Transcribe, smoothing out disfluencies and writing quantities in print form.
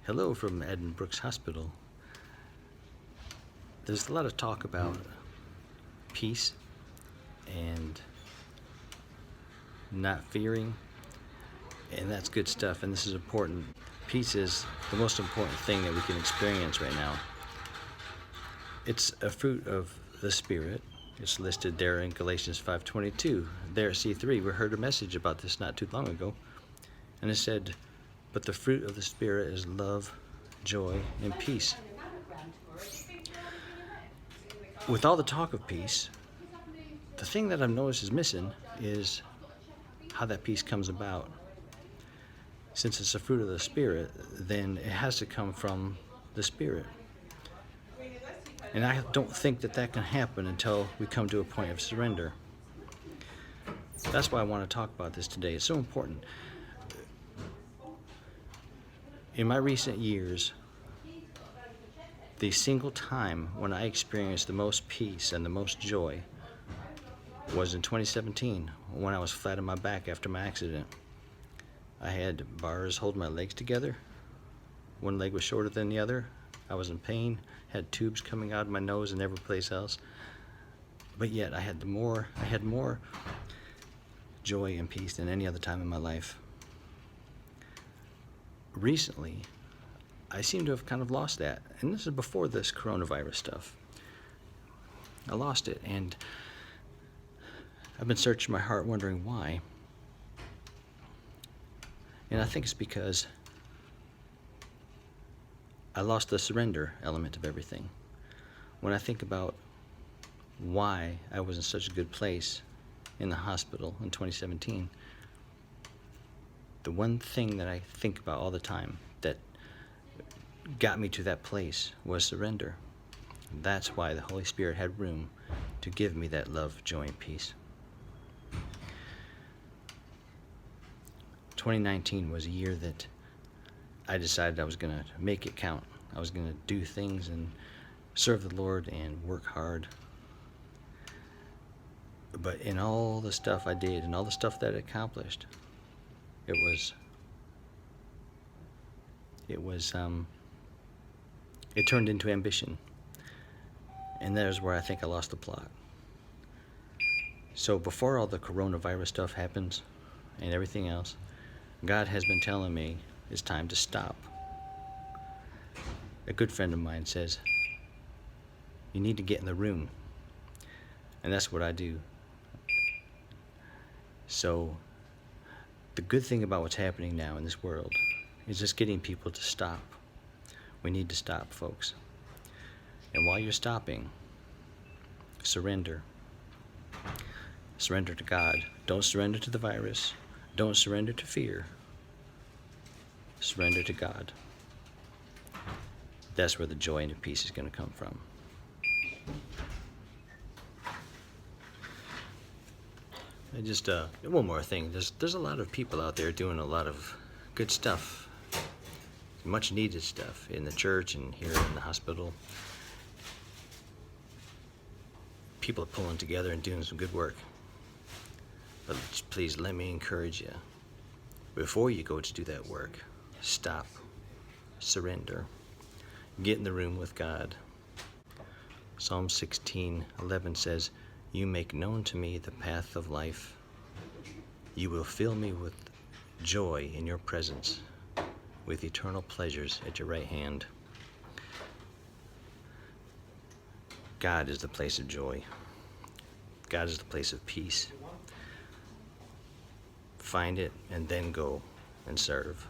Hello from Ed Brooks Hospital. There's a lot of talk about peace and not fearing, and that's good stuff, and this is important. Peace is the most important thing that we can experience right now. It's a fruit of the Spirit. It's listed there in Galatians 5:22. There at C3, we heard a message about this not too long ago, and it said, but the fruit of the Spirit is love, joy, and peace. With all the talk of peace, the thing that I've noticed is missing is how that peace comes about. Since it's a fruit of the Spirit, then it has to come from the Spirit. And I don't think that that can happen until we come to a point of surrender. That's why I want to talk about this today. It's so important. In my recent years, the single time when I experienced the most peace and the most joy was in 2017, when I was flat on my back after my accident. I had bars holding my legs together. One leg was shorter than the other. I was in pain, had tubes coming out of my nose and every place else. But yet I had more joy and peace than any other time in my life. Recently, I seem to have kind of lost that. And this is before this coronavirus stuff. I lost it, and I've been searching my heart wondering why. And I think it's because I lost the surrender element of everything. When I think about why I was in such a good place in the hospital in 2017, the one thing that I think about all the time that got me to that place was surrender. That's why the Holy Spirit had room to give me that love, joy, and peace. 2019 was a year that I decided I was going to make it count. I was going to do things and serve the Lord and work hard. But in all the stuff I did and all the stuff that I accomplished, it turned into ambition. And there's where I think I lost the plot. So before all the coronavirus stuff happens and everything else, God has been telling me it's time to stop. A good friend of mine says, you need to get in the room. And that's what I do. So the good thing about what's happening now in this world is just getting people to stop. We need to stop, folks. And while you're stopping, surrender. Surrender to God. Don't surrender to the virus. Don't surrender to fear. Surrender to God. That's where the joy and the peace is going to come from. And just one more thing. There's a lot of people out there doing a lot of good stuff, much needed stuff in the church and here in the hospital. People are pulling together and doing some good work. But please let me encourage you. Before you go to do that work, stop, surrender, get in the room with God. Psalm 16:11 says, you make known to me the path of life. You will fill me with joy in your presence, with eternal pleasures at your right hand. God is the place of joy. God is the place of peace. Find it and then go and serve.